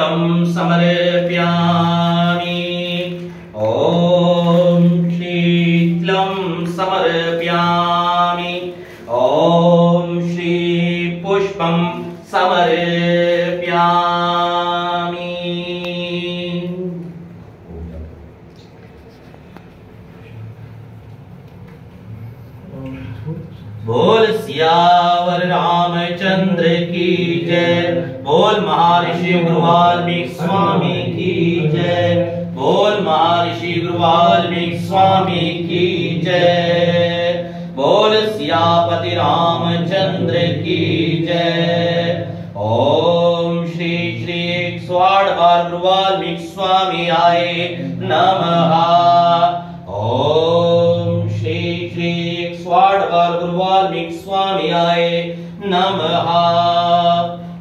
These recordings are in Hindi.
तं समर्पयामि। ॐ श्री लं समर्पयामि। ॐ श्री पुष्पं समर्पयामि। बोल सियावर रामचंद्र की जय। बोल महर्षि गुरु वाल्मीकि स्वामी की जय। बोल महर्षि गुरु वाल्मीकि स्वामी की जय। बोल सियापति रामचंद्र की जय। ओम श्री श्री 108 बार गुरु वाल्मीकि स्वामी आए नमः। ओम श्री श्री 108 बार गुरु वाल्मीकि स्वामी आए नमः।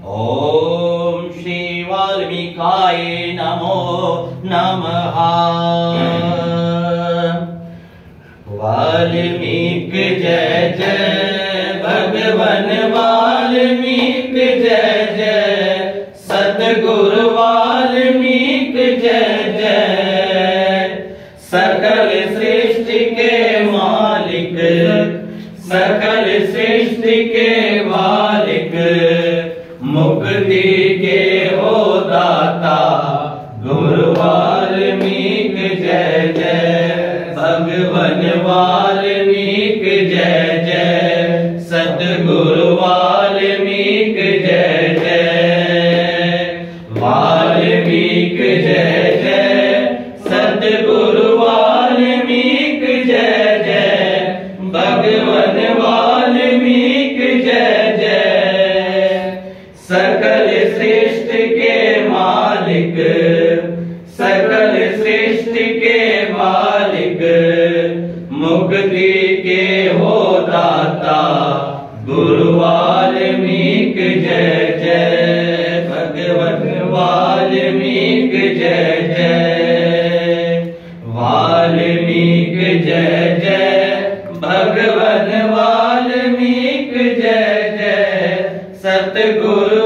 ओम श्री वाल्मीकाय नमो नमः। वाल्मीकि जय जय भगवन वाल्मीकि जय जय। सतगुरु वाल्मीकि जय जय। सकल सृष्टि के मालिक, सकल सृष्टि के मालिक, मुक्ति के हो दाता गुरु वाल्मीकि जय जय। भगवन वाल्मीकि जय जय। सतगुरु वाल्मीकि जय जय। वाल्मीकि जय जय। सतगुरु वाल्मीकि जय जय। भगवन वाल्मीकि जय जय। सकल सृष्टि के मालिक, सकल सृष्टि के मालिक, मुक्ति के हो दाता गुरु वाल्मीकि जय जय। भगवन वाल्मीकि जय जय। वाल्मीकि जय जय। भगवन वाल्मीकि जय जय। सतगुरु